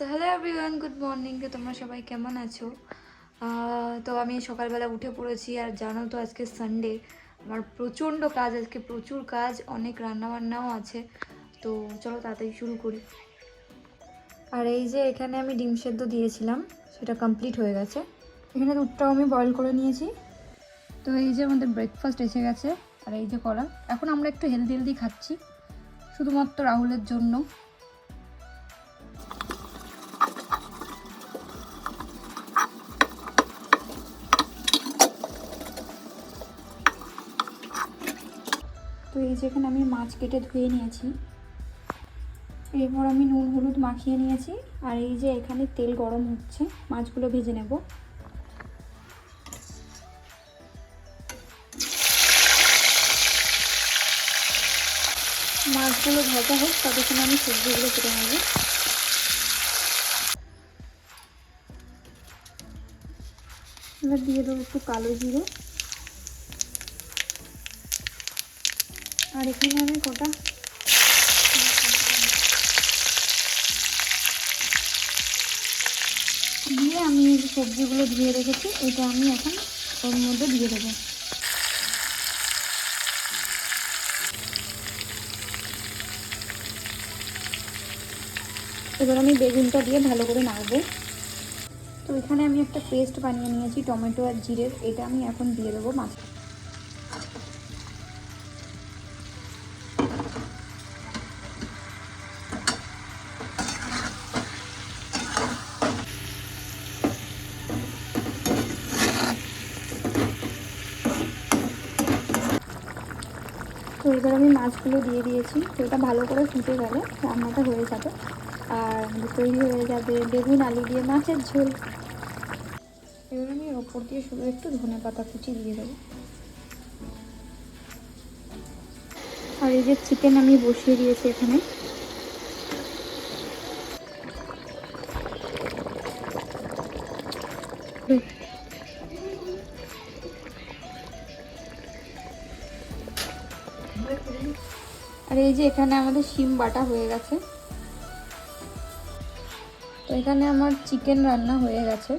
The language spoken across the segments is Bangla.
So hello everyone, good morning. তো তোমরা সবাই কেমন আছো? তো আমি সকালবেলা উঠে পড়েছি, আর জানো তো আজকে সানডে, আমার প্রচণ্ড কাজ, আজকে প্রচুর কাজ, অনেক রান্নাবান্নাও আছে। তো চলো তাড়াতাড়ি শুরু করি। আর এই যে এখানে আমি ডিম সেদ্ধ দিয়েছিলাম, সেটা কমপ্লিট হয়ে গেছে। এখানে দুধটাও আমি বয়েল করে নিয়েছি। তো এই যে আমাদের ব্রেকফাস্ট এসে গেছে, আর এই যে কলা। এখন আমরা একটু হেলদি হেলদি খাচ্ছি, শুধুমাত্র রাহুলের জন্য। তো এই যেখানে আমি মাছ কেটে ধুয়ে নিয়েছি, এরপর আমি নুন হলুদ মাখিয়ে নিয়েছি। আর এই যে এখানে তেল গরম হচ্ছে, মাছগুলো ভেজে নেব। মাছগুলো ভাজা হোক, ততক্ষণ আমি সবজিগুলো কেটে নেব। এবার দিয়ে দেবো একটু কালো জিরে, আর এখানে আমি কটা দিয়ে আমি এই সবজিগুলো ধুয়ে রেখেছি, এটা আমি এখন ওর মধ্যে দিয়ে দেবো। এবার আমি বেগুনটা দিয়ে ভালো করে নাড়বো। তো এখানে আমি একটা পেস্ট বানিয়ে নিয়েছি টমেটো আর জিরের, এটা আমি এখন দিয়ে দেবো মাছ। তো এবার আমি মাছগুলো দিয়ে দিয়েছি। তো এটা ভালো করে ফুটে গেলে রান্নাটা হয়ে যাবে, আর তৈরি হয়ে যাবে বেগুন আলু দিয়ে মাছের ঝোল। এবার আমি ওপর দিয়ে শুধু একটু ধনেপাতা কুচি দিয়ে দেবো। আর এই যে চিকেন আমি বসিয়ে দিয়েছি এখানে। আর এই যে এখানে আমাদের শিম বাটা হয়ে গেছে। তো এখানে আমার চিকেন রান্না হয়ে গেছে,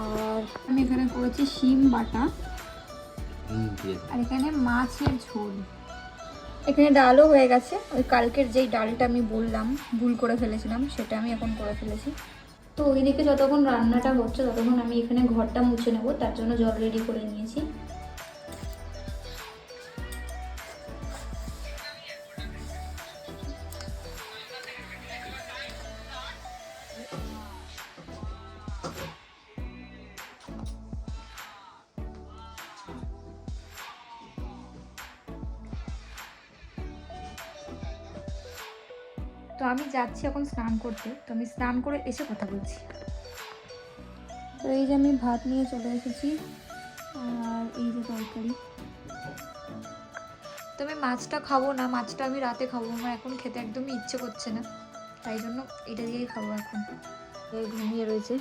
আর আমি এখানে করেছি শিম বাটা, আর এখানে মাছের ঝোল। এখানে ডালও হয়ে গেছে, ওই কালকের যেই ডালটা আমি বললাম ভুল করে ফেলেছিলাম, সেটা আমি এখন করে ফেলেছি। তো ওইদিকে যতক্ষণ রান্নাটা হচ্ছে ততক্ষণ আমি এখানে ঘরটা মুছে নেবো, তার জন্য জল রেডি করে নিয়েছি। তো আমি যাচ্ছি এখন স্নান করতে, তো আমি স্নান করে এসে কথা বলছি। তো এই যে আমি ভাত নিয়ে চলে এসেছি, আর এই যে তরকারি। তো আমি মাছটা খাবো না, মাছটা আমি রাতে খাবো, আমার এখন খেতে একদমই ইচ্ছে করছে না, তাই জন্য এটা দিয়েই খাবো এখন। এই ঘুমিয়ে রয়েছে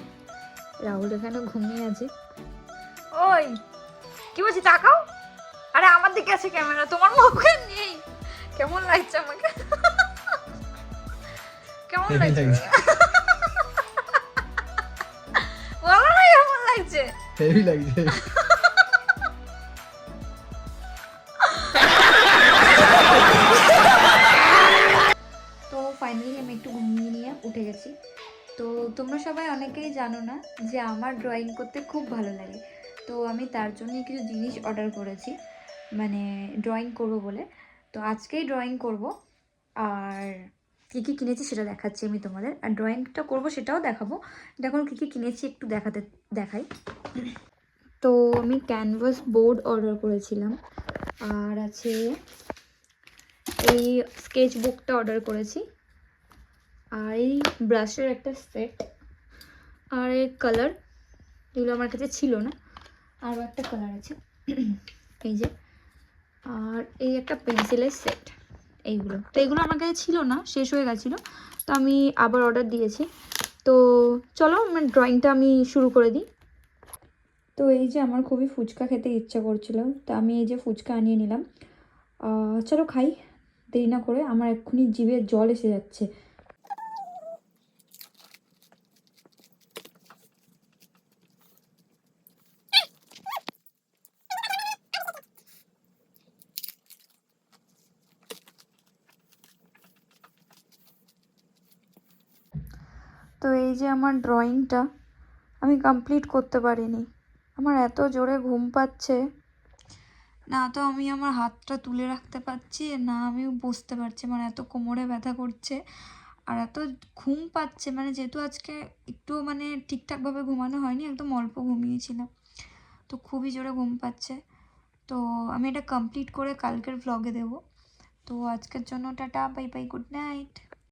রাহুল, এখানে ঘুমিয়ে আছে। ওই কি বলছি, তাকাও। আরে আমার দিকে আছে ক্যামেরা, তোমার মুখে নেই। কেমন লাগছে আমাকে? কেমন লাগছে? বলো না কেমন লাগছে? হেভি লাগছে। তো ফাইনালি আমি একটু ঘুমিয়ে নিয়ে উঠে গেছি। তো তোমরা সবাই অনেকেই জানো না যে আমার ড্রয়িং করতে খুব ভালো লাগে। তো আমি তার জন্যই কিছু জিনিস অর্ডার করেছি, মানে ড্রয়িং করব বলে। তো আজকেই ড্রয়িং করব, আর কী কী কিনেছি সেটা দেখাচ্ছি আমি তোমাদের, আর ড্রয়িংটা করব সেটাও দেখাবো। দেখো কী কী কিনেছি একটু দেখাই। তো আমি ক্যানভাস বোর্ড অর্ডার করেছিলাম, আর আছে এই স্কেচ বুকটা অর্ডার করেছি, আর এই ব্রাশের একটা সেট, আর এই কালার, এগুলো আমার কাছে ছিল না, আরও একটা কালার আছে এই যে, আর এই একটা পেন্সিলের সেট। এইগুলো তো এগুলো আমার কাছে ছিল না, শেষ হয়ে গেছিলো, তো আমি আবার অর্ডার দিয়েছি। তো চলো আমার ড্রয়িংটা আমি শুরু করে দিই। তো এই যে আমার খুবই ফুচকা খেতে ইচ্ছা করছিল, তো আমি এই যে ফুচকা আনিয়ে নিলাম। চলো খাই, দেরি না করে, আমার এক্ষুনি জিভে জল এসে যাচ্ছে। তো এই যে আমার ড্রয়িংটা আমি কমপ্লিট করতে পারিনি, আমার এত জোরে ঘুম পাচ্ছে, না তো আমি আমার হাতটা তুলে রাখতে পারছি, না আমি বসতে পারছি, মানে এত কোমরে ব্যথা করছে আর এত ঘুম পাচ্ছে, মানে যেহেতু আজকে একটু মানে ঠিকঠাকভাবে ঘুমানো হয়নি, একদম অল্প ঘুমিয়েছিলাম, তো খুবই জোরে ঘুম পাচ্ছে। তো আমি এটা কমপ্লিট করে কালকের ভ্লগে দেবো। তো আজকের জন্য tata, bye bye, good night.